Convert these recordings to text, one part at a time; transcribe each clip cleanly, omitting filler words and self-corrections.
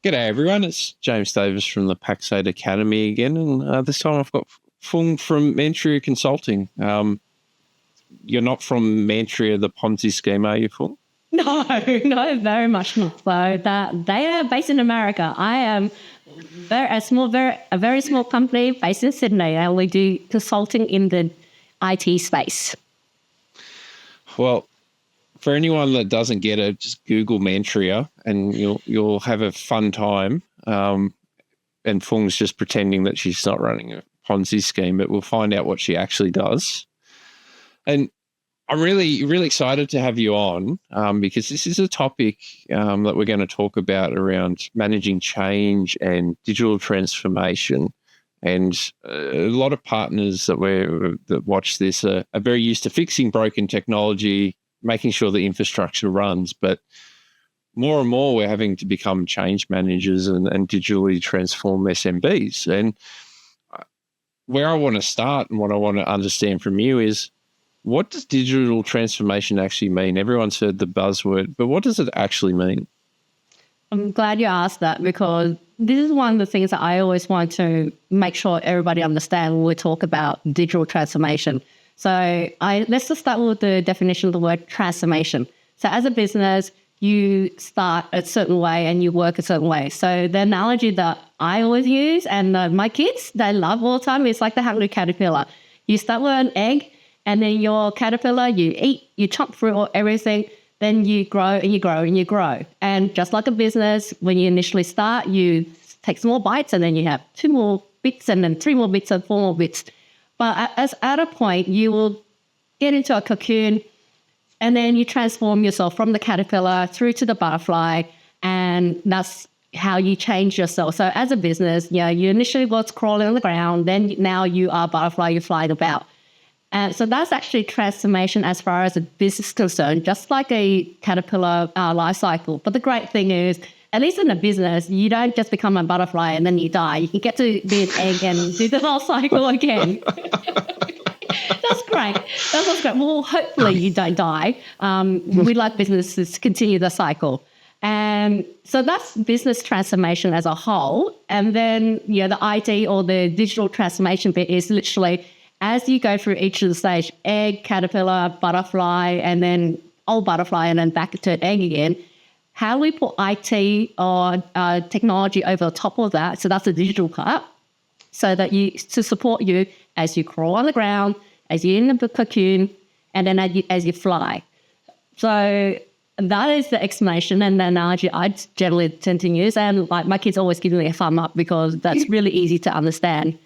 G'day everyone, it's James Davis from the Pax8 Academy again, and this time I've got Phuong from Mantria Consulting. You're not from Mantria, the Ponzi scheme, are you, Phuong? No, very much not so. They are based in America. I am a very small company based in Sydney, and we do consulting in the IT space. Well, for anyone that doesn't get it, just Google Mantria and you'll have a fun time. And Phuong's just pretending that she's not running a Ponzi scheme, but we'll find out what she actually does. And I'm really, really excited to have you on because this is a topic that we're going to talk about around managing change and digital transformation. And a lot of partners that watch this are very used to fixing broken technology, making sure the infrastructure runs, but more and more we're having to become change managers and digitally transform SMBs. And where I want to start and what I want to understand from you is, what does digital transformation actually mean? Everyone's heard the buzzword, but what does it actually mean? I'm glad you asked that, because this is one of the things that I always want to make sure everybody understands when we talk about digital transformation. So let's just start with the definition of the word transformation. So as a business, you start a certain way and you work a certain way. So the analogy that I always use, and my kids, they love all the time, is like the hungry caterpillar. You start with an egg, and then your caterpillar, you eat, you chomp through everything, then you grow and you grow and you grow. And just like a business, when you initially start, you take small bites, and then you have 2 more bits, and then 3 more bits, and 4 more bits. But at a point, you will get into a cocoon, and then you transform yourself from the caterpillar through to the butterfly, and that's how you change yourself. So as a business, you initially was crawling on the ground, then now you are a butterfly, you're flying about. And so that's actually transformation as far as a business is concerned, just like a caterpillar life cycle. But the great thing is, at least in a business, you don't just become a butterfly and then you die. You can get to be an egg and do the whole cycle again. That's great. That's great. Well, hopefully you don't die. We like businesses to continue the cycle. And so that's business transformation as a whole. And then, the IT or the digital transformation bit is literally as you go through each of the stage, egg, caterpillar, butterfly, and then old butterfly, and then back to an egg again. How do we put IT or technology over the top of that? So that's the digital part. So that to support you as you crawl on the ground, as you're in the cocoon, and then as you fly. So that is the explanation and the analogy I generally tend to use. And like my kids always give me a thumb up because that's really easy to understand.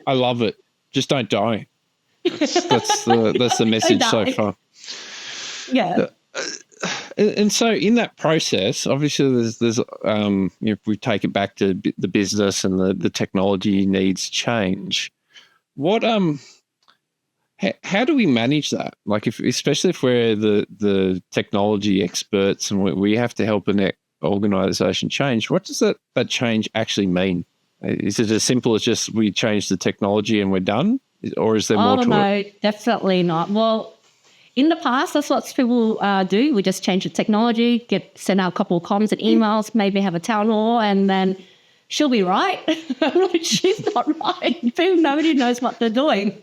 I love it. Just don't die. That's the message so far. Yeah. And so in that process, obviously there's if we take it back to the business and the technology needs change, what how do we manage that? Like especially if we're the technology experts and we have to help an organization change, what does that change actually mean? Is it as simple as just we change the technology and we're done? Or is there more to it? No, definitely not. Well, in the past, that's what people do. We just change the technology, send out a couple of comms and emails, maybe have a town hall, and then she'll be right. I'm like, she's not right. Nobody knows what they're doing.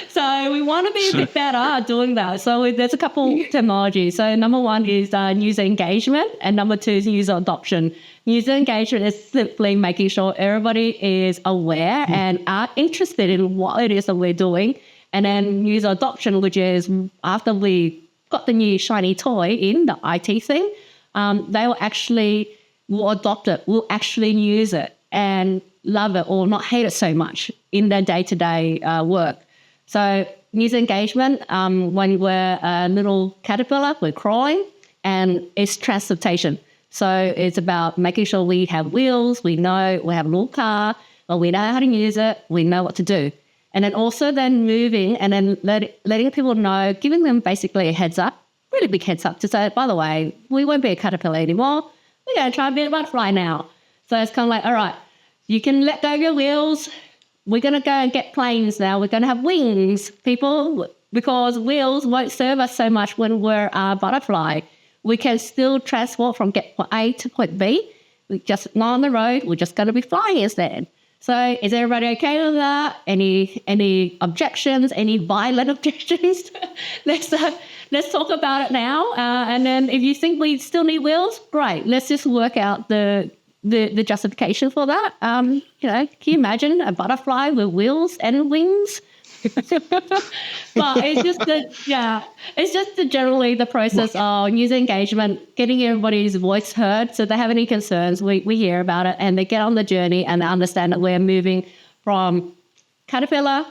So we want to be a bit better at doing that. So there's a couple of technologies. So number 1 is user engagement, and number 2 is user adoption. User engagement is simply making sure everybody is aware and are interested in what it is that we're doing. And then user adoption, which is after we got the new shiny toy in the IT thing, they will adopt it, will actually use it and love it or not hate it so much in their day-to-day work. So user engagement, when we're a little caterpillar, we're crawling, and it's transportation. So it's about making sure we have wheels, we know we have a little car, but we know how to use it, we know what to do. And then also then moving and then letting people know, giving them basically a heads up, really big heads up to say, by the way, we won't be a caterpillar anymore. We're going to try and be a butterfly now. So it's kind of like, all right, you can let go of your wheels. We're going to go and get planes now. We're going to have wings, people, because wheels won't serve us so much when we're a butterfly. we can still transport from get point A to point B. We just not on the road. We're just going to be flying instead. So is everybody okay with that? Any objections? Any violent objections? Let's talk about it now. And then if you think we still need wheels, great. Let's just work out the justification for that. Can you imagine a butterfly with wheels and wings? But it's just generally the process of user engagement, getting everybody's voice heard. So if they have any concerns, we hear about it and they get on the journey and they understand that we're moving from caterpillar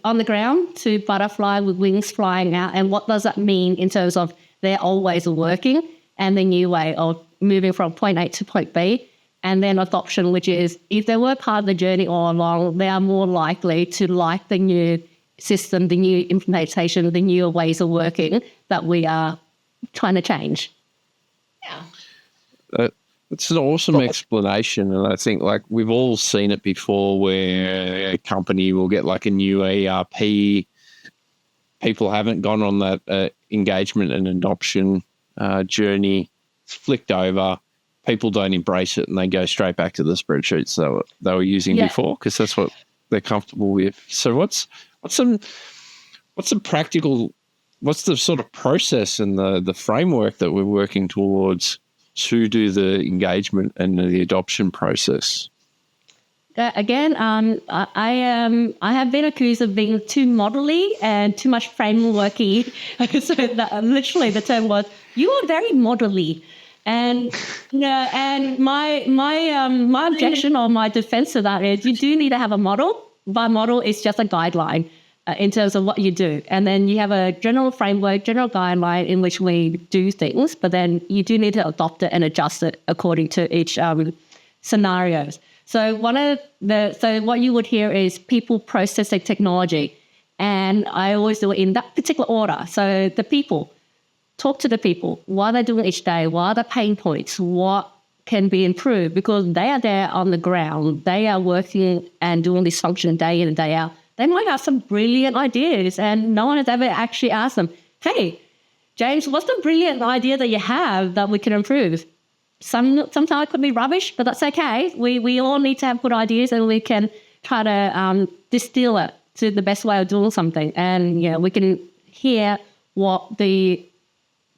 on the ground to butterfly with wings flying out. And what does that mean in terms of their old ways of working and the new way of moving from point A to point B? And then adoption, which is if they were part of the journey all along, they are more likely to like the new system, the new implementation, the new ways of working that we are trying to change. Yeah. It's an awesome explanation. And I think like we've all seen it before where a company will get like a new ERP. People haven't gone on that engagement and adoption journey. It's flicked over. People don't embrace it and they go straight back to the spreadsheets they were using before because that's what they're comfortable with. So what's the sort of process and the framework that we're working towards to do the engagement and the adoption process? Again, I have been accused of being too modelly and too much frameworky. So literally the term was, you are very modelly. And and my objection or my defense to that is you do need to have a model. By model, it's just a guideline in terms of what you do. And then you have a general framework, general guideline in which we do things, but then you do need to adopt it and adjust it according to each scenarios. So what you would hear is people, process, and technology. And I always do it in that particular order. So the people. Talk to the people. What are they doing each day? What are the pain points? What can be improved? Because they are there on the ground. They are working and doing this function day in and day out. They might have some brilliant ideas and no one has ever actually asked them, hey, James, what's the brilliant idea that you have that we can improve? Sometimes it could be rubbish, but that's okay. We all need to have good ideas and we can try to distill it to the best way of doing something. And we can hear what the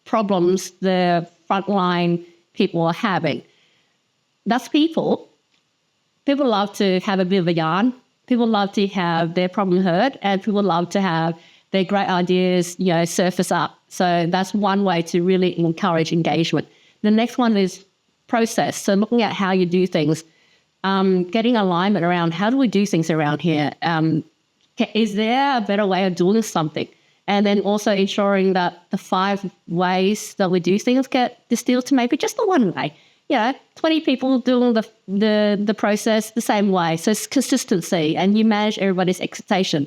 problems the frontline people are having. That's people. People love to have a bit of a yarn. People love to have their problem heard, and people love to have their great ideas, surface up. So that's one way to really encourage engagement. The next one is process. So looking at how you do things, getting alignment around how do we do things around here? Is there a better way of doing something? And then also ensuring that the 5 ways that we do things get distilled to maybe just the one way. 20 people doing the process the same way. So it's consistency and you manage everybody's expectation.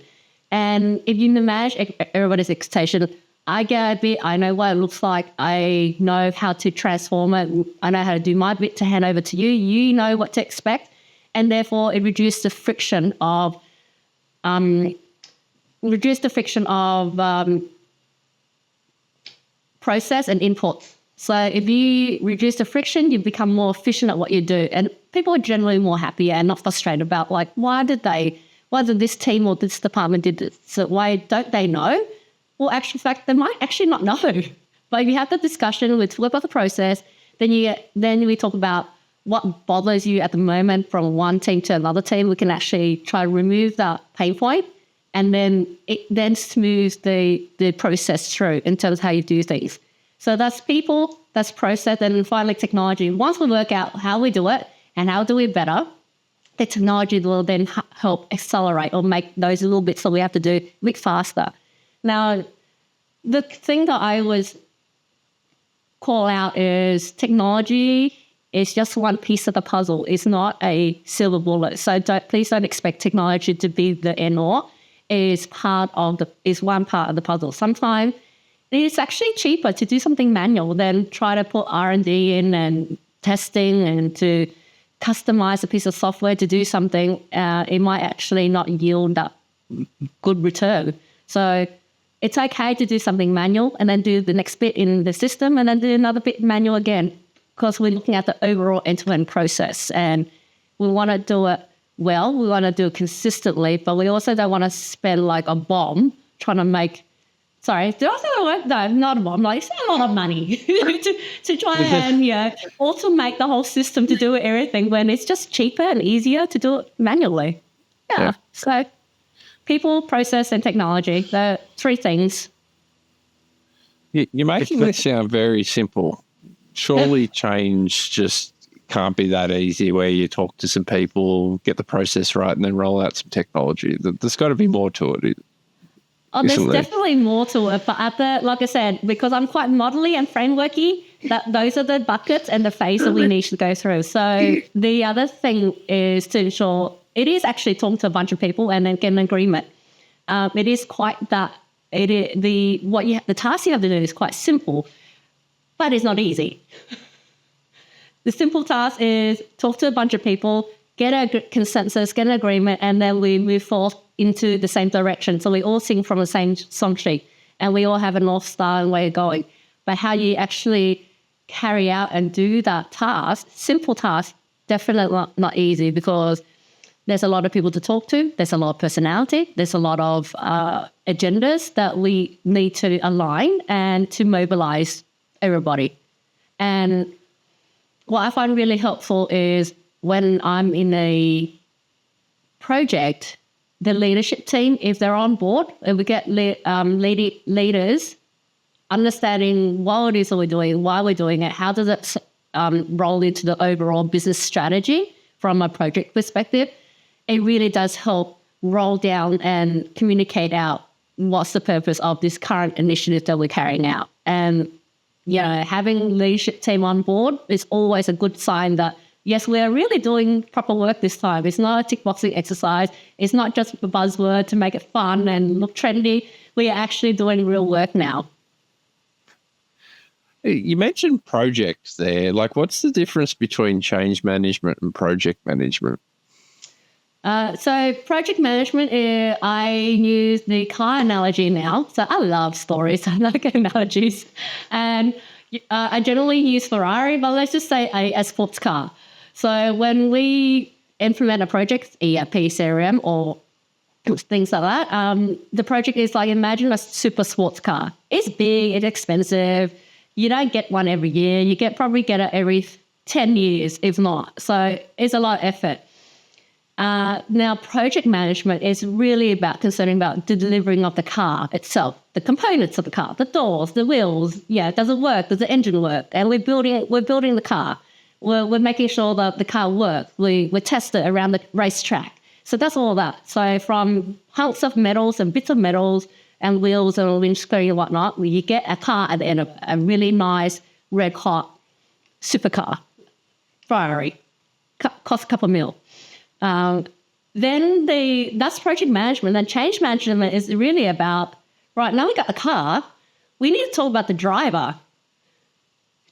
And if you manage everybody's expectation, I get a bit, I know what it looks like. I know how to transform it. I know how to do my bit to hand over to you. You know what to expect. And therefore it reduces the friction of process and input. So if you reduce the friction, you become more efficient at what you do. And people are generally more happy and not frustrated about why did this team or this department did this? So why don't they know? Well, actually, in fact, they might actually not know. But if you have the discussion, we talk about the process, then we talk about what bothers you at the moment from one team to another team. We can actually try to remove that pain point. And then it then smooths the process through in terms of how you do things. So that's people, that's process, and finally technology. Once we work out how we do it and how do we better, the technology will then help accelerate or make those little bits that we have to do a bit faster. Now, the thing that I always call out is technology is just one piece of the puzzle. It's not a silver bullet. So please don't expect technology to be the end all. Is one part of the puzzle. Sometimes it's actually cheaper to do something manual than try to put R&D in and testing and to customize a piece of software to do something. It might actually not yield that good return. So it's okay to do something manual and then do the next bit in the system and then do another bit manual again, because we're looking at the overall end-to-end process and we want to do it well, we want to do it consistently, but we also don't want to spend like a bomb trying to make, sorry, did I say that word? No, not a bomb, like it's a lot of money to try and, automate the whole system to do everything when it's just cheaper and easier to do it manually. Yeah. So people, process, and technology, the three things. You're making this sound very simple. Surely change just can't be that easy where you talk to some people, get the process right, and then roll out some technology. There's got to be more to it. Oh, there's definitely more to it. But like I said, because I'm quite modelly and frameworky, those are the buckets and the phase that we need to go through. So the other thing is to ensure it is actually talking to a bunch of people and then get an agreement. It is quite that. The task you have to do is quite simple, but it's not easy. The simple task is talk to a bunch of people, get a consensus, get an agreement, and then we move forth into the same direction. So we all sing from the same song sheet and we all have a North Star and way of going. But how you actually carry out and do that task, simple task, definitely not easy, because there's a lot of people to talk to. There's a lot of personality. There's a lot of agendas that we need to align and to mobilize everybody. And what I find really helpful is when I'm in a project, the leadership team, if they're on board, and we get leaders understanding what it is that we're doing, why we're doing it, how does it roll into the overall business strategy from a project perspective, it really does help roll down and communicate out what's the purpose of this current initiative that we're carrying out. And having leadership team on board is always a good sign that, yes, we are really doing proper work this time. It's not a tick boxing exercise. It's not just a buzzword to make it fun and look trendy. We are actually doing real work now. You mentioned projects there. Like, what's the difference between change management and project management? So project management, I use the car analogy now. So I love stories. I like analogies. And I generally use Ferrari, but let's just say a sports car. So when we implement a project, ERP, CRM, or things like that, the project is like, imagine a super sports car. It's big, it's expensive. You don't get one every year. You probably get it every 10 years, if not. So it's a lot of effort. Now, project management is really about concerning about the delivering of the car itself, the components of the car, the doors, the wheels. Yeah, does it work? Does the engine work? And we're building the car. We're making sure that the car works. We test it around the racetrack. So that's all that. So from hunks of metals and bits of metals and wheels and windscreen and whatnot, you get a car at the end of it, a really nice red hot supercar, Ferrari, cost a couple of mil. Then that's project management. Then change management is really about, right, now we got the car, we need to talk about the driver.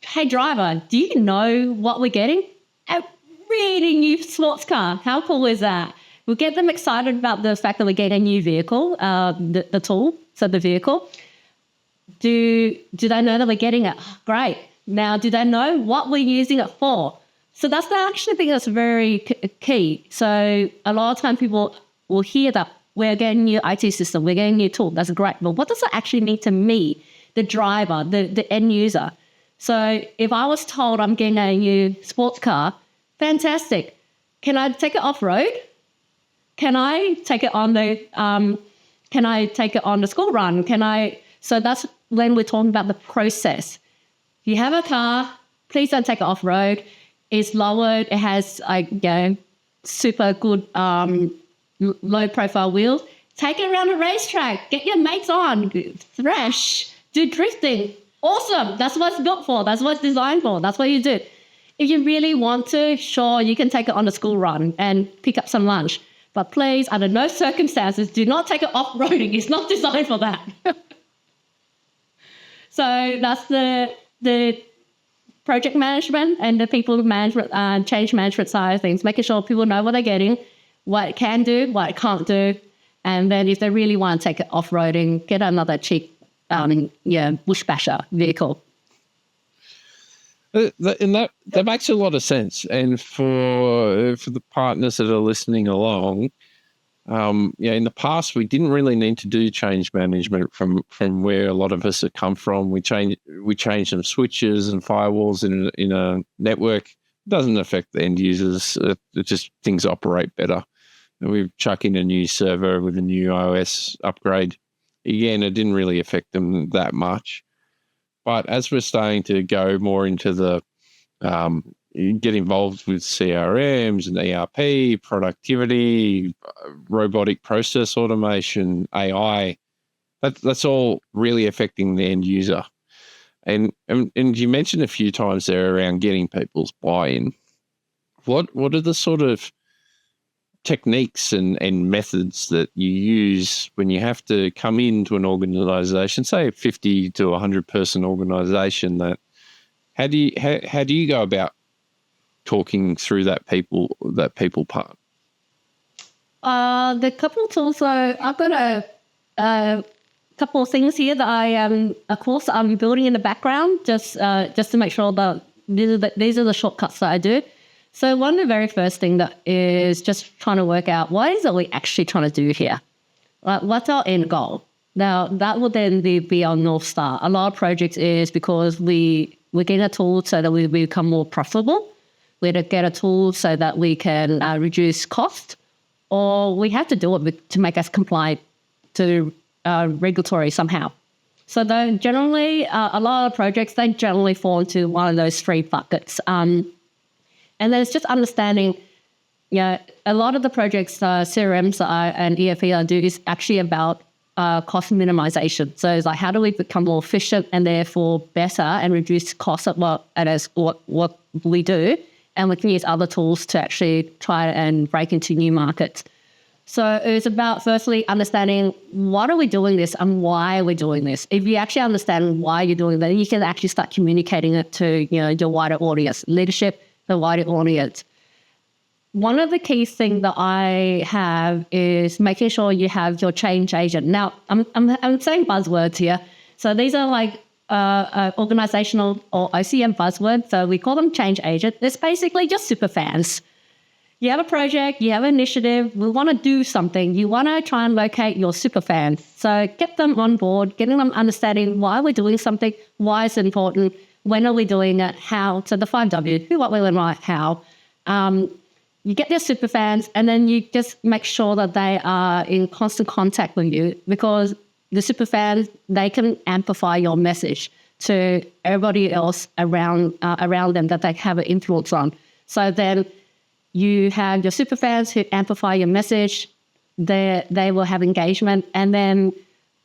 Hey driver, do you know what we're getting? A really new sports car. How cool is that? We'll get them excited about the fact that we're getting a new vehicle, the tool, so the vehicle. Do they know that we're getting it? Great. Now, do they know what we're using it for? So that's the actually thing that's very key. So a lot of time people will hear that we're getting a new IT system, we're getting a new tool. That's great. But what does it actually mean to me, the driver, the end user? So if I was told I'm getting a new sports car, fantastic. Can I take it off-road? Can I take it on the school run? So that's when we're talking about the process. If you have a car, please don't take it off-road. It's lowered. It has super good low profile wheels. Take it around a racetrack. Get your mates on. Thrash. Do drifting. Awesome. That's what it's built for. That's what it's designed for. That's what you do. If you really want to, sure, you can take it on a school run and pick up some lunch. But please, under no circumstances, do not take it off-roading. It's not designed for that. So that's the project management and the people management and change management side of things, making sure people know what they're getting, what it can do, what it can't do, And then if they really want to take it off-roading, get another cheap bush basher vehicle. And that makes a lot of sense. And for the partners that are listening along, in the past we didn't really need to do change management from where a lot of us have come from. We changed some switches and firewalls in a network. It doesn't affect the end users. It just things operate better. And we chuck in a new server with a new iOS upgrade. Again, it didn't really affect them that much. But as we're starting to go more into the get involved with CRMs and ERP, productivity, robotic process automation, AI, that's all really affecting the end user. And you mentioned a few times there around getting people's buy-in. What are the sort of techniques and methods that you use when you have to come into an organization, say a 50 to 100 person organization, that how do you go about talking through that people part? The couple tools, so I've got a couple of things here that a course I'm building in the background just to make sure that these are the shortcuts that I do. So one of the very first thing that is just trying to work out what is it we actually trying to do here? What's our end goal? Now, that will then be our North Star. A lot of projects is because we're getting a tool so that we become more profitable. We get a tool so that we can reduce cost, or we have to do it to make us compliant to regulatory somehow. So generally, a lot of projects, they generally fall into one of those three buckets. And then it's just understanding, a lot of the projects, CRMs and ERP I do is actually about cost minimization. So it's like, how do we become more efficient and therefore better and reduce costs at what we do? And we can use other tools to actually try and break into new markets. So it's about firstly understanding what are we doing this and why are we doing this. If you actually understand why you're doing that, you can actually start communicating it to your wider audience, leadership, the wider audience. One of the key things that I have is making sure you have your change agent. Now, I'm saying buzzwords here. So these are like organizational or OCM buzzwords. So we call them change agent. It's basically just super fans. You have a project, you have an initiative, we want to do something. You want to try and locate your super fans. So get them on board, getting them understanding why we're doing something, why it's important, when are we doing it, how. So the 5W, who, what, when, and why, how. You get their super fans, and then you just make sure that they are in constant contact with you, because the super fans, they can amplify your message to everybody else around them that they have an influence on. So then you have your super fans who amplify your message. They will have engagement, and then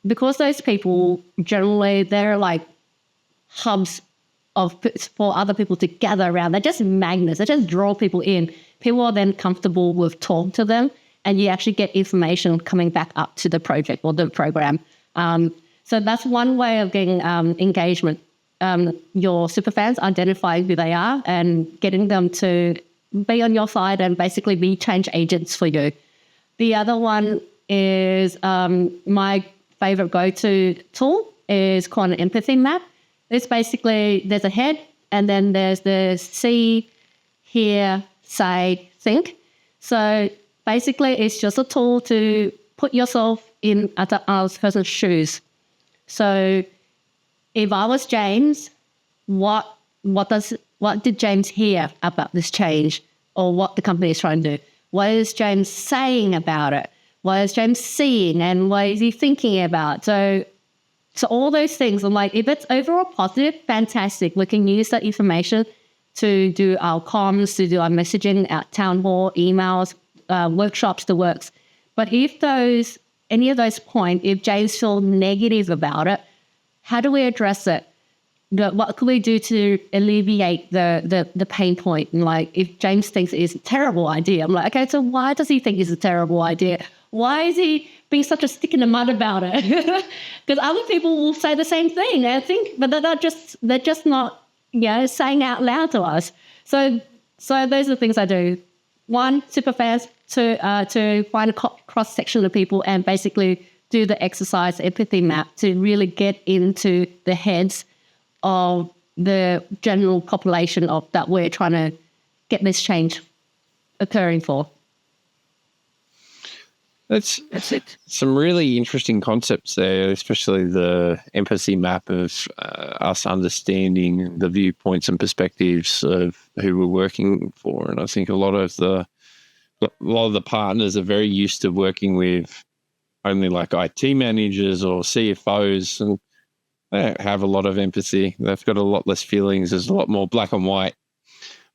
because those people generally, they're like hubs for other people to gather around. They're just magnets. They just draw people in. People are then comfortable with talking to them, and you actually get information coming back up to the project or the program. So that's one way of getting engagement. Your superfans, identifying who they are and getting them to be on your side and basically be change agents for you. The other one is my favorite go-to tool is called an empathy map. It's basically, there's a head, and then there's the see, hear, say, think. So basically, it's just a tool to put yourself in other person's shoes. So if I was James, what did James hear about this change, or what the company is trying to do? What is James saying about it? What is James seeing, and what is he thinking about? So all those things, I'm like, if it's overall positive, fantastic. We can use that information to do our comms, to do our messaging, our town hall, emails, workshops, the works. But if any of those points, if James feels negative about it, how do we address it? What can we do to alleviate the pain point? And like, if James thinks it's a terrible idea, I'm like, okay, so why does he think it's a terrible idea? Why is he being such a stick in the mud about it? Because other people will say the same thing, I think, but they're just not, saying out loud to us. So those are the things I do. One, super fast. to find a cross section of people and basically do the exercise empathy map to really get into the heads of the general population of that we're trying to get this change occurring for. That's it. Some really interesting concepts there, especially the empathy map of us understanding the viewpoints and perspectives of who we're working for. And I think a lot of the partners are very used to working with only like IT managers or CFOs, and they don't have a lot of empathy. They've got a lot less feelings. There's a lot more black and white.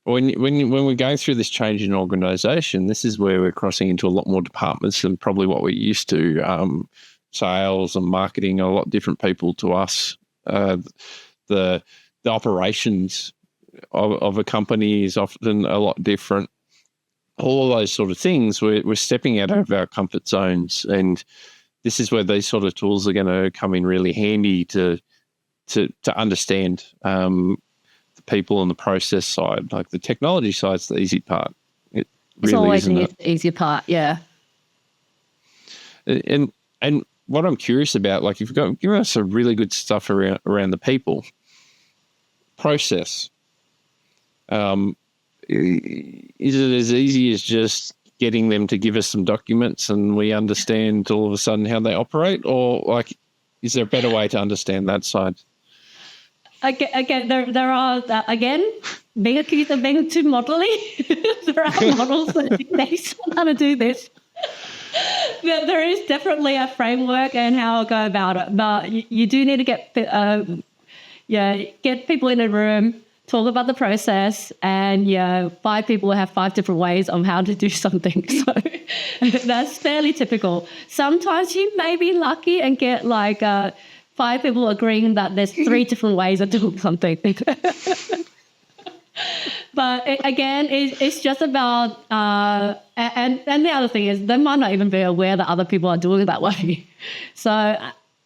When we're going through this change in organisation, this is where we're crossing into a lot more departments than probably what we're used to. Sales and marketing are a lot different people to us. The operations of a company is often a lot different. All those sort of things, we're stepping out of our comfort zones, and this is where these sort of tools are going to come in really handy to understand the people and the process side. Like the technology side's the easy part. It's really always isn't the easier part, yeah. And what I'm curious about, like you've given us some really good stuff around the people process. Is it as easy as just getting them to give us some documents and we understand all of a sudden how they operate, or like, is there a better way to understand that side? Again, there are being accused of being too modelly. There are models that dictate how to do this. There is definitely a framework and how I'll go about it, but you do need to get people in a room, talk about the process, and 5 people will have 5 different ways on how to do something. So that's fairly typical. Sometimes you may be lucky and get like 5 people agreeing that there's 3 different ways of doing something. But it's just about, and the other thing is they might not even be aware that other people are doing it that way. So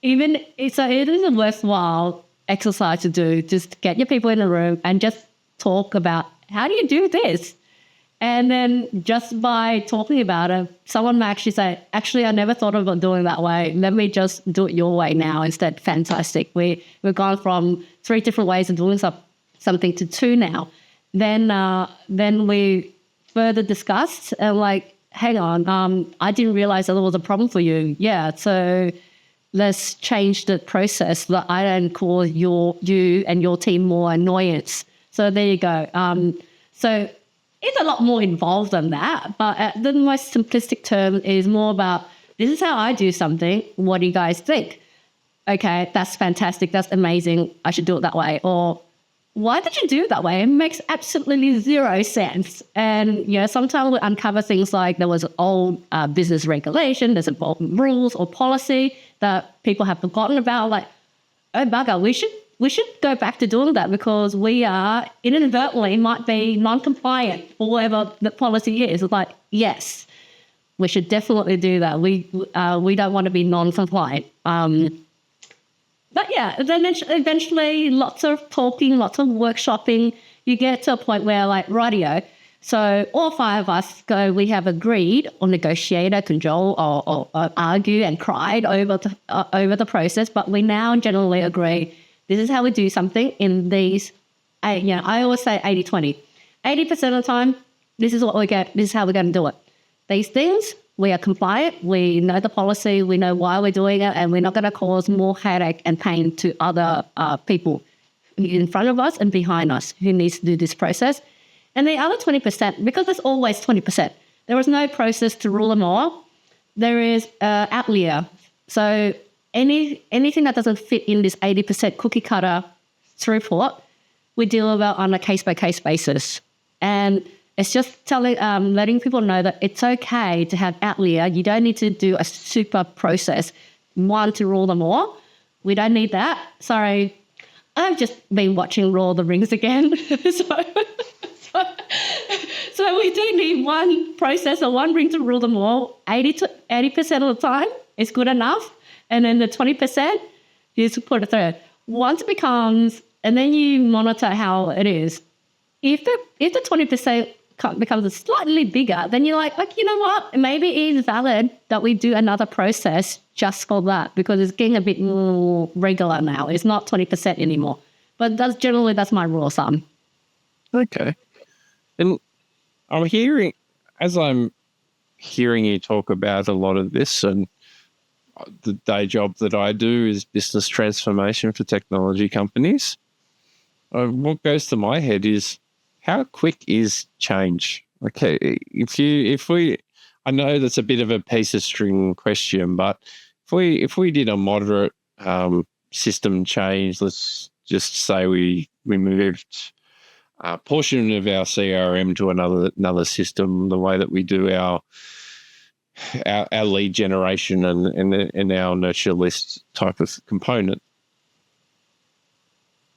it is a worthwhile exercise to do. Just get your people in a room and just talk about how do you do this? And then just by talking about it, someone may actually say, actually, I never thought about doing it that way. Let me just do it your way now instead. Fantastic. We've gone from 3 different ways of doing something to 2 now. Then we further discussed and like, hang on, I didn't realize that there was a problem for you. Yeah, so let's change the process that I don't cause you and your team more annoyance. So there you go. So it's a lot more involved than that, but the most simplistic term is more about, this is how I do something. What do you guys think? Okay, that's fantastic. That's amazing. I should do it that way. Or why did you do it that way? It makes absolutely 0 sense. And sometimes we uncover things like there was an old business regulation, there's important rules or policy that people have forgotten about. Like, oh bugger, we should go back to doing that because we are inadvertently might be non-compliant for whatever the policy is. It's like, yes, we should definitely do that. We don't want to be non-compliant. But then eventually lots of talking, lots of workshopping, you get to a point where like, rightio, so all 5 of us we have agreed or negotiated, control or argue and cried over the process, but we now generally agree this is how we do something in these, I always say 80-20. 80% of the time, this is what we get, this is how we're going to do it. These things, we are compliant, we know the policy, we know why we're doing it, and we're not going to cause more headache and pain to other people in front of us and behind us who needs to do this process. And the other 20%, because there's always 20%, there is no process to rule them all. There is outlier. So anything that doesn't fit in this 80% cookie cutter throughput, we deal with it on a case-by-case basis. And it's just letting people know that it's okay to have outlier. You don't need to do a super process, one to rule them all. We don't need that. Sorry, I've just been watching Lord of the Rings again. So we do need one process or one ring to rule them all. 80% of the time is good enough. And then the 20%, you just put it through. Once it becomes, and then you monitor how it is. If the 20% becomes slightly bigger, then you're like, you know what? Maybe it is valid that we do another process just for that, because it's getting a bit more regular now. It's not 20% anymore. But that's my rule of thumb. Okay. And I'm hearing you talk about a lot of this, and the day job that I do is business transformation for technology companies. What goes to my head is, how quick is change? Okay, I know that's a bit of a piece of string question, but if we did a moderate system change, let's just say we moved a portion of our CRM to another system, the way that we do our lead generation and our nurture list type of component.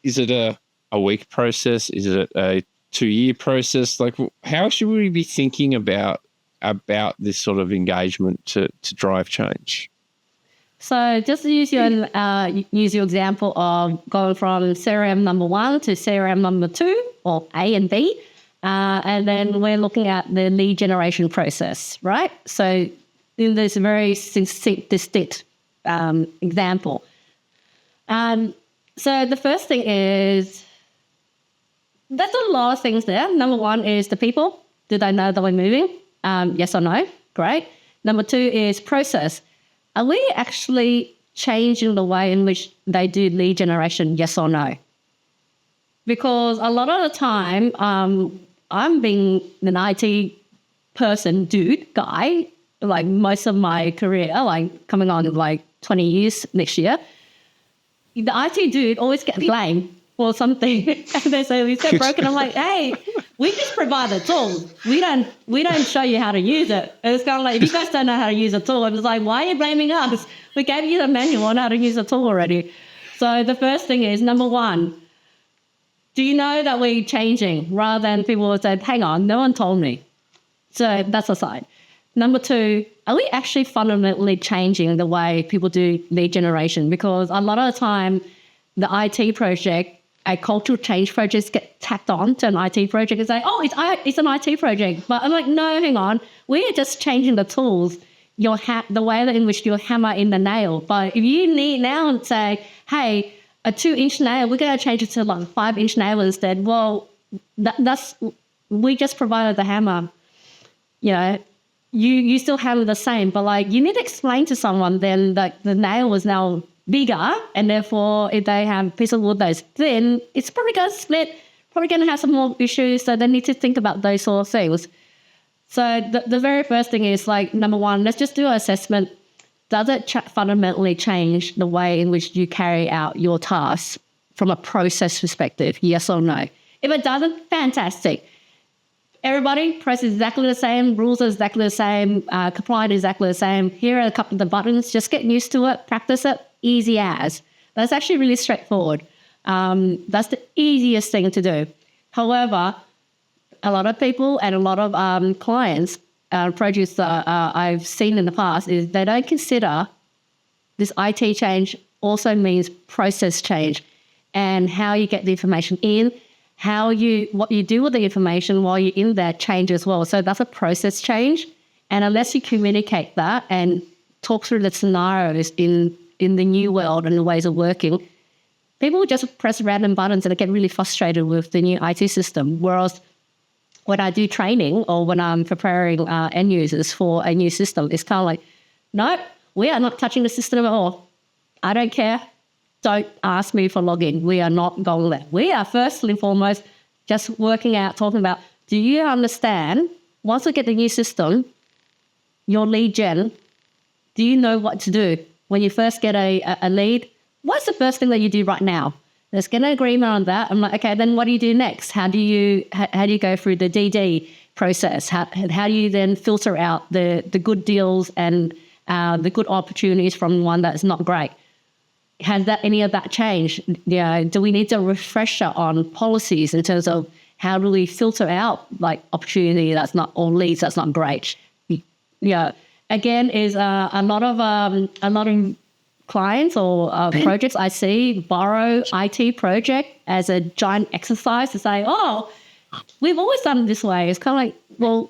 Is it a week process? Is it a 2-year process? Like, how should we be thinking about this sort of engagement to drive change? So just use your example of going from CRM number 1 to CRM number 2, or A and B, and then we're looking at the lead generation process, right? So in this very distinct example. So the first thing is, there's a lot of things there. Number 1 is the people. Do they know that we're moving? Yes or no? Great. Number 2 is process. Are we actually changing the way in which they do lead generation? Yes or no? Because a lot of the time, I'm being an IT person, guy, like most of my career, like coming on like 20 years next year. The IT dude always gets blamed for something, and they say we so broken. I'm like, hey, we just provide the tools. We don't show you how to use it. And it's kind of like, if you guys don't know how to use a tool, it's like, why are you blaming us? We gave you the manual on how to use a tool already. So the first thing is, number 1, do you know that we're changing? Rather than people will say, hang on, no one told me. So that's aside. Number 2, are we actually fundamentally changing the way people do lead generation? Because a lot of the time, the IT project, a cultural change projects get tacked on to an IT project and say, oh, it's an IT project. But I'm like, no, hang on. We are just changing the tools, the way in which you hammer in the nail. But if you need now and say, hey, a 2-inch nail, we're going to change it to like 5-inch nail instead. Well, we just provided the hammer. You know, you still hammer the same, but like you need to explain to someone then that the nail is now bigger, and therefore if they have a piece of wood that's thin, it's probably going to split, probably going to have some more issues, so they need to think about those sort of things. So the very first thing is, like, number 1, let's just do an assessment. Does it fundamentally change the way in which you carry out your tasks from a process perspective, yes or no? If it doesn't, fantastic. Everybody, process is exactly the same, rules are exactly the same, compliance is exactly the same. Here are a couple of the buttons. Just get used to it, practice it, easy as. That's actually really straightforward. That's the easiest thing to do. However, a lot of people and a lot of clients, projects that I've seen in the past, is they don't consider this IT change also means process change, and how you get the information in, what you do with the information while you're in there change as well. So that's a process change. And unless you communicate that and talk through the scenarios in the new world and the ways of working, people just press random buttons and they get really frustrated with the new IT system. Whereas when I do training or when I'm preparing end users for a new system, it's kind of like, no, we are not touching the system at all. I don't care. Don't ask me for login. We are not going there. We are first and foremost just working out, talking about, do you understand, once we get the new system, your lead gen, do you know what to do? When you first get a lead, what's the first thing that you do right now? Let's get an agreement on that. I'm like, okay, then what do you do next? How do you go through the DD process? How do you then filter out the good deals and the good opportunities from one that's not great? Has any of that changed? Do we need a refresher on policies in terms of how do we filter out like opportunity that's not, or leads that's not great? Yeah, again, is a lot of clients or projects I see borrow IT project as a giant exercise to say, oh, we've always done it this way. It's kind of like, well,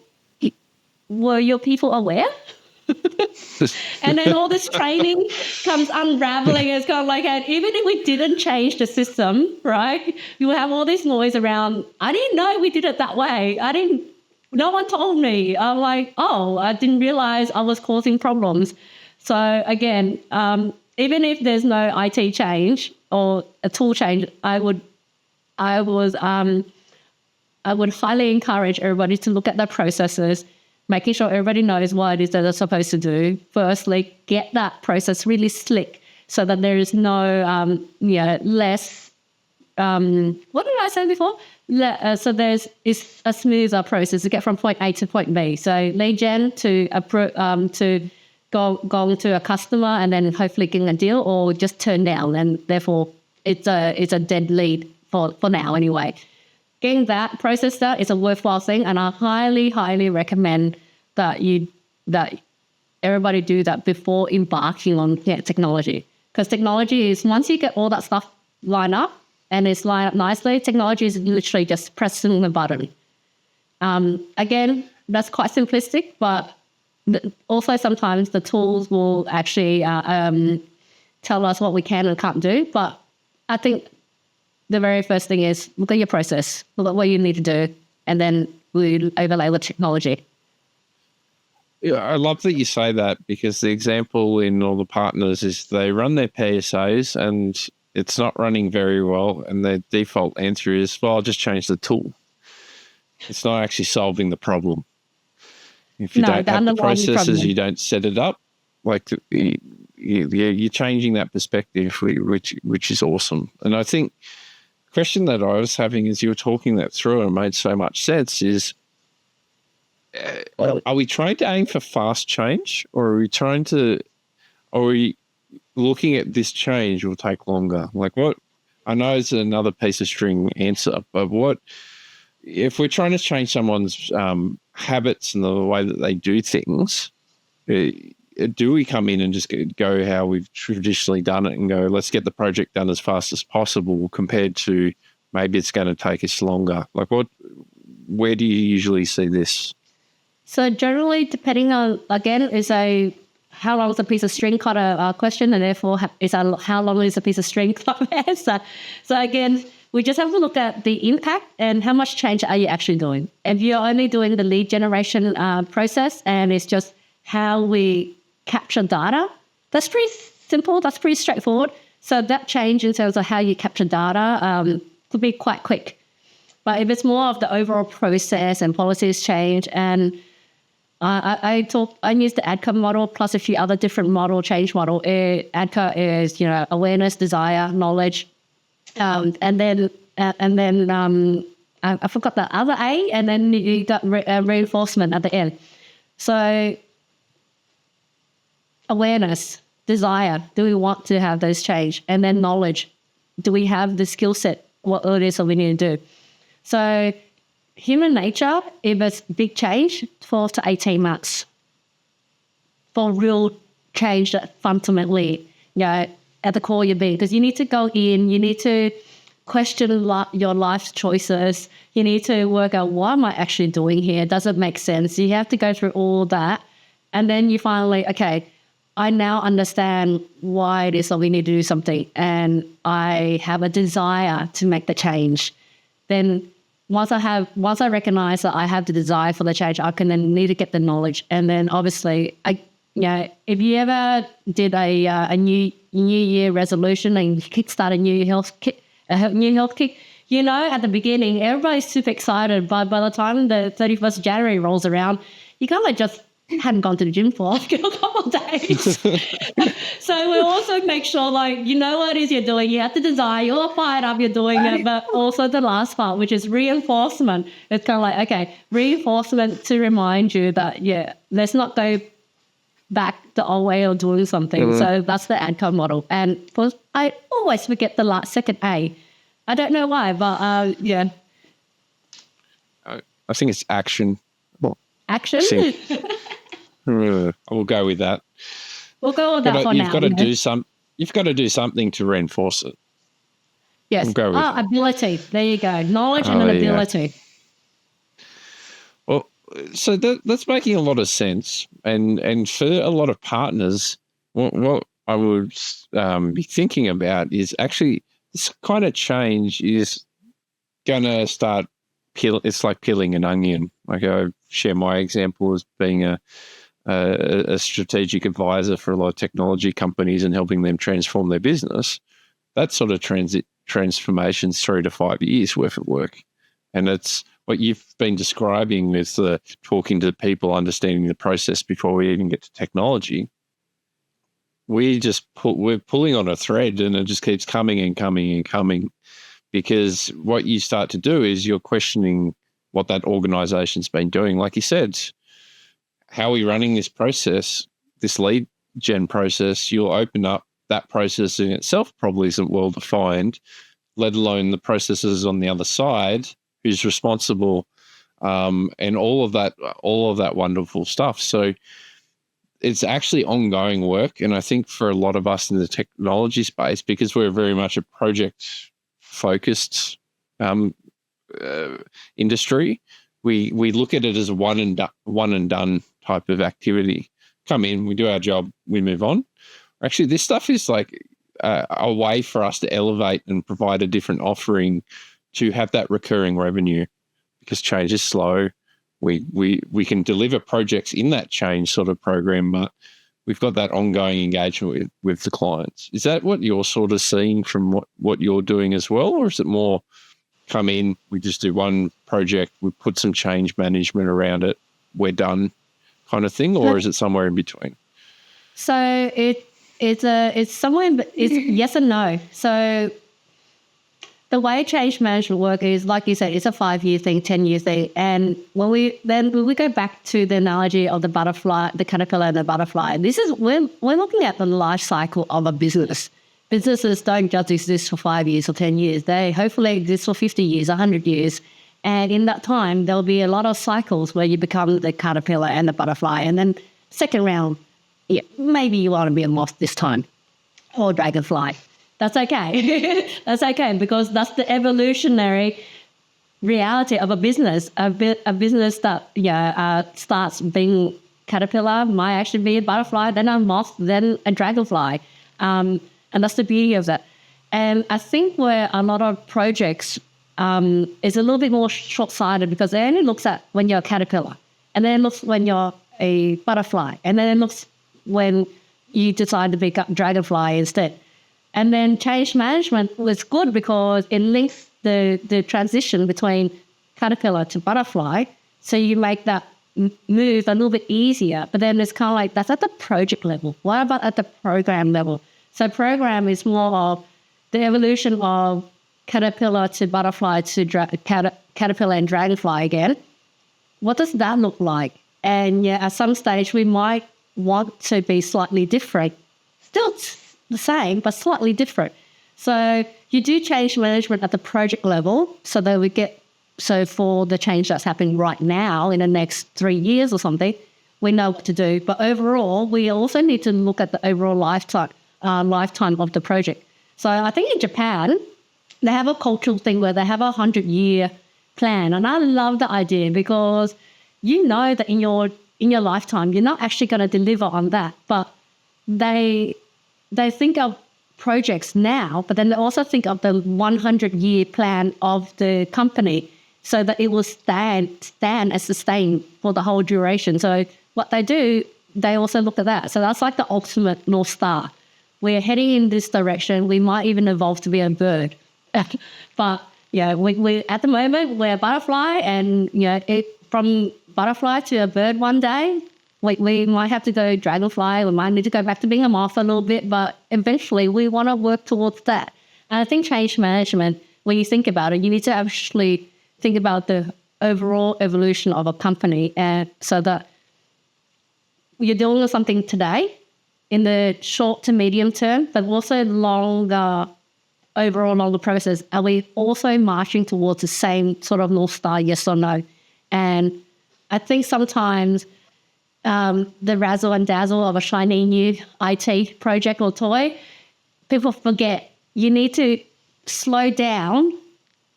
were your people aware? And then all this training comes unraveling. It's kind of like, and even if we didn't change the system, right, you will have all this noise around. I didn't know we did it that way. No one told me. I'm like, oh, I didn't realize I was causing problems. So again, even if there's no IT change or a tool change, I would highly encourage everybody to look at their processes, making sure everybody knows what it is that they're supposed to do. Firstly, get that process really slick so that there is no, less, what did I say before? So it's a smoother process to get from point A to point B. So lead gen to going to a customer and then hopefully getting a deal, or just turn down, and therefore it's a dead lead for now anyway. Getting that process done is a worthwhile thing, and I highly, highly recommend that everybody do that before embarking on technology. Because technology is, once you get all that stuff lined up and it's lined up nicely, technology is literally just pressing the button. Again, that's quite simplistic, but also sometimes the tools will actually tell us what we can and can't do. But I think the very first thing is look at your process, look at what you need to do, and then we overlay with technology. Yeah, I love that you say that, because the example in all the partners is they run their PSAs and it's not running very well, and their default answer is, well, I'll just change the tool. It's not actually solving the problem. If you don't have the processes, you don't set it up, like you're changing that perspective, which is awesome. And I think the question that I was having as you were talking that through, and it made so much sense, is are we trying to aim for fast change, or are we looking at this change will take longer? Like, what? I know it's another piece of string answer, but what if we're trying to change someone's habits and the way that they do things? Do we come in and just go how we've traditionally done it and go, let's get the project done as fast as possible, compared to maybe it's going to take us longer? Like, where do you usually see this? So generally, depending on, again, how long is a piece of string kind of question, and therefore how long is a piece of string kind of answer. So again, we just have to look at the impact and how much change are you actually doing. If you're only doing the lead generation process and it's just how we capture data, that's pretty simple, that's pretty straightforward. So that change in terms of how you capture data could be quite quick. But if it's more of the overall process and policies change, and I use the ADCA model plus a few other different change model. ADCA is, awareness, desire, knowledge, and then I forgot the other A, and then you got reinforcement at the end. So awareness, desire, do we want to have those change? And then knowledge, do we have the skill set, what it is that we need to do? So human nature, if it's big change, 12 to 18 months for real change that fundamentally, at the core of your being. Because you need to go in, you need to question your life's choices. You need to work out, what am I actually doing here? Does it make sense? You have to go through all that. And then you finally, okay, I now understand why it is that we need to do something, and I have a desire to make the change. Then once I recognize that I have the desire for the change, I can then need to get the knowledge. And then obviously, if you ever did a new year resolution and kickstart a new health kick, at the beginning, everybody's super excited. But by the time the 31st of January rolls around, you kind of just hadn't gone to the gym for a couple of days. So we also make sure, what it is you're doing. You have the desire, you're fired up, you're doing it. But also the last part, which is reinforcement. It's kind of like, okay, reinforcement to remind you that, let's not go back the old way of doing something. Mm-hmm. So that's the ADCA model. And I always forget the second A. I don't know why, but I think it's action. Action? We'll go with that. We'll go with that for now. You've got to do something to reinforce it. Yes. Ability. There you go. Knowledge and an ability. so that's making a lot of sense. And for a lot of partners, what I would be thinking about is actually this kind of change is going to start it's like peeling an onion. Like I share my example as being a strategic advisor for a lot of technology companies and helping them transform their business. That sort of transformation's 3 to 5 years worth of work. And it's what you've been describing with talking to people, understanding the process before we even get to technology. We're pulling on a thread, and it just keeps coming and coming and coming, because what you start to do is you're questioning what that organization's been doing. Like you said, how are we running this process, this lead gen process? You'll open up that process in itself probably isn't well defined, let alone the processes on the other side, who's responsible, and all of that wonderful stuff. So it's actually ongoing work. And I think for a lot of us in the technology space, because we're very much a project-focused industry, we look at it as a one and done type of activity. Come in, we do our job, we move on. Actually, this stuff is like a way for us to elevate and provide a different offering to have that recurring revenue, because change is slow. We can deliver projects in that change sort of program, but we've got that ongoing engagement with the clients. Is that what you're sort of seeing from what you're doing as well? Or is it more come in, we just do one project, we put some change management around it, we're done kind of thing? Or is it somewhere in between? So it's somewhere, it's yes and no. So the way change management work is, like you said, it's a 5-year thing, 10-year thing. And when we go back to the analogy of the butterfly, the caterpillar and the butterfly, we're looking at the life cycle of a business. Businesses don't just exist for 5 years or 10 years. They hopefully exist for 50 years, 100 years. And in that time, there'll be a lot of cycles where you become the caterpillar and the butterfly. And then second round, maybe you want to be a moth this time, or dragonfly. That's okay. That's okay, because that's the evolutionary reality of a business. A business that starts being caterpillar might actually be a butterfly, then a moth, then a dragonfly. And that's the beauty of that. And I think where a lot of projects is a little bit more short-sighted, because it only looks at when you're a caterpillar, and then it looks when you're a butterfly, and then it looks when you decide to become dragonfly instead. And then change management was good because it links the transition between caterpillar to butterfly. So you make that move a little bit easier. But then it's kind of like, that's at the project level. What about at the program level? So program is more of the evolution of caterpillar to butterfly to caterpillar and dragonfly again. What does that look like? And at some stage, we might want to be slightly different. Still the same, but slightly different. So you do change management at the project level, so that for the change that's happening right now in the next 3 years or something, we know what to do. But overall, we also need to look at the overall lifetime of the project. So I think in Japan, they have a cultural thing where they have a 100-year plan. And I love the idea, because you know that in your lifetime, you're not actually going to deliver on that. But they think of projects now, but then they also think of the 100-year plan of the company, so that it will stand and sustain for the whole duration. So what they do, they also look at that. So that's like the ultimate North Star. We're heading in this direction. We might even evolve to be a bird. But we at the moment, we're a butterfly, and from butterfly to a bird one day. We might have to go dragonfly. We might need to go back to being a moth a little bit, but eventually we want to work towards that. And I think change management, when you think about it, you need to actually think about the overall evolution of a company, and so that you're dealing with something today in the short to medium term, but also longer process. Are we also marching towards the same sort of North Star, yes or no? And I think sometimes the razzle and dazzle of a shiny new IT project or toy, people forget you need to slow down,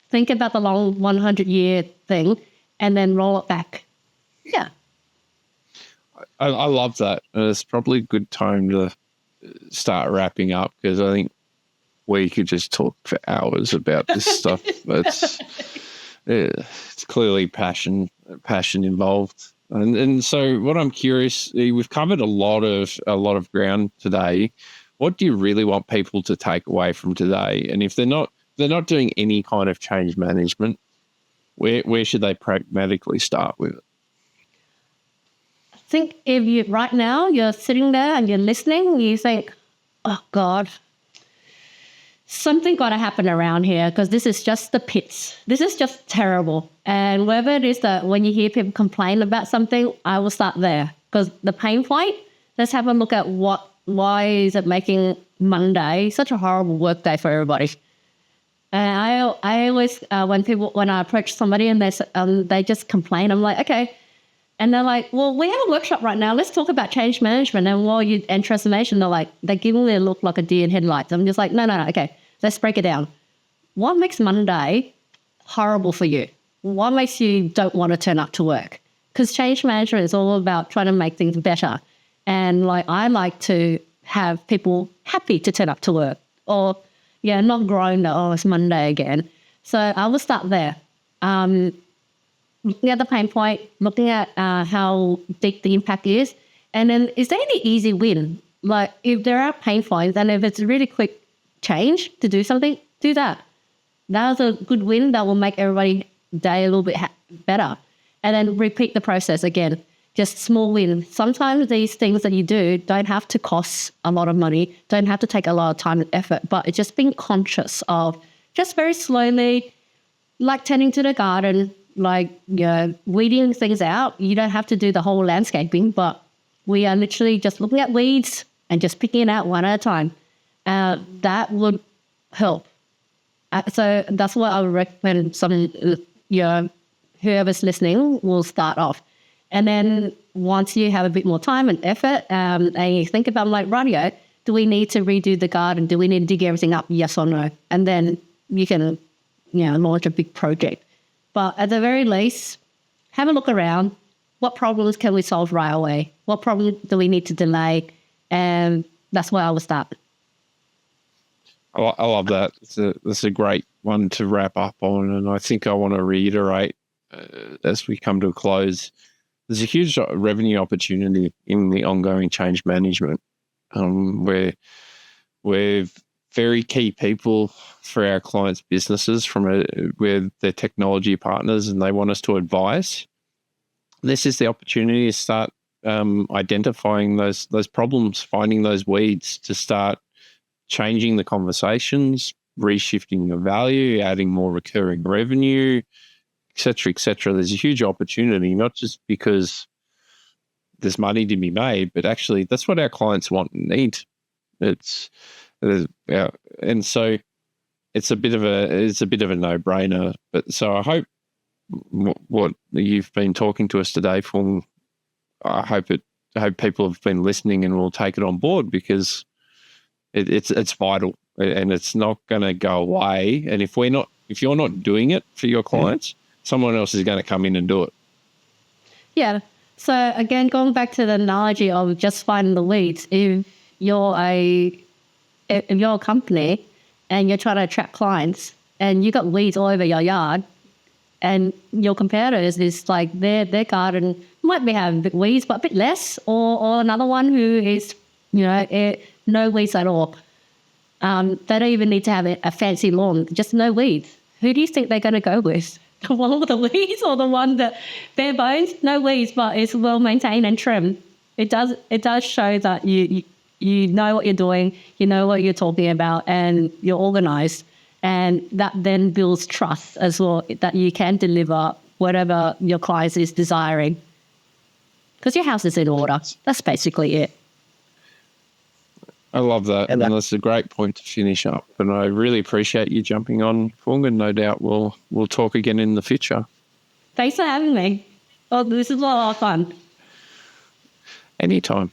think about the long 100-year thing, and then roll it back. Yeah. I love that. It's probably a good time to start wrapping up, because I think we could just talk for hours about this stuff. It's clearly passion involved. And so what I'm curious, we've covered a lot of ground today. What do you really want people to take away from today? And if they're not doing any kind of change management, where should they pragmatically start with it? I think if you right now you're sitting there and you're listening, you think, oh God, something got to happen around here, because this is just the pits. This is just terrible. And whether it is that when you hear people complain about something, I will start there, because the pain point, let's have a look at why is it making Monday such a horrible work day for everybody. And I always, when I approach somebody and they just complain, I'm like, okay. And they're like, well, we have a workshop right now. Let's talk about change management. And transformation, they're giving me a look like a deer in headlights. I'm just like, no. Okay, let's break it down. What makes Monday horrible for you? What makes you don't want to turn up to work? Because change management is all about trying to make things better. And I like to have people happy to turn up to work, or not groan that, oh, it's Monday again. So I will start there. Looking at the pain point, looking at how big the impact is. And then is there any easy win? Like if there are pain points and if it's a really quick change to do something, do that. That was a good win that will make everybody's day a little bit better. And then repeat the process again, just small wins. Sometimes these things that you do don't have to cost a lot of money, don't have to take a lot of time and effort, but it's just being conscious of just very slowly, like tending to the garden, weeding things out. You don't have to do the whole landscaping, but we are literally just looking at weeds and just picking it out one at a time. That would help. So that's what I would recommend whoever's listening will start off. And then once you have a bit more time and effort, and you think about radio, do we need to redo the garden? Do we need to dig everything up? Yes or no? And then you can, launch a big project. But at the very least, have a look around. What problems can we solve right away? What problems do we need to delay? And that's where I will start. I love that. It's a great one to wrap up on. And I think I want to reiterate as we come to a close, there's a huge revenue opportunity in the ongoing change management, where we're very key people for our clients' businesses we're their technology partners and they want us to advise. This is the opportunity to start identifying those problems, finding those weeds, to start changing the conversations, reshifting the value, adding more recurring revenue, et cetera, et cetera. There's a huge opportunity, not just because there's money to be made, but actually that's what our clients want and need. And so it's a bit of a no-brainer. But so I hope what you've been talking to us today, Phuong, I hope people have been listening and will take it on board, because it's vital and it's not going to go away. And if you're not doing it for your clients, someone else is going to come in and do it. Yeah. So again, going back to the analogy of just finding the weeds, if you're a company and you're trying to attract clients and you got weeds all over your yard, and your competitors is like their garden might have weeds but a bit less, or another one who is no weeds at all. They don't even need to have a fancy lawn, just no weeds. Who do you think they're going to go with? The one with the weeds, or the one that bare bones, no weeds, but it's well maintained and trimmed? It does show that you know what you're doing, you know what you're talking about, and you're organized. And that then builds trust as well, that you can deliver whatever your client is desiring. Because your house is in order. That's basically it. I love that. And that's a great point to finish up. And I really appreciate you jumping on, Phuong, and no doubt we'll talk again in the future. Thanks for having me. Oh, this is a lot of fun. Anytime.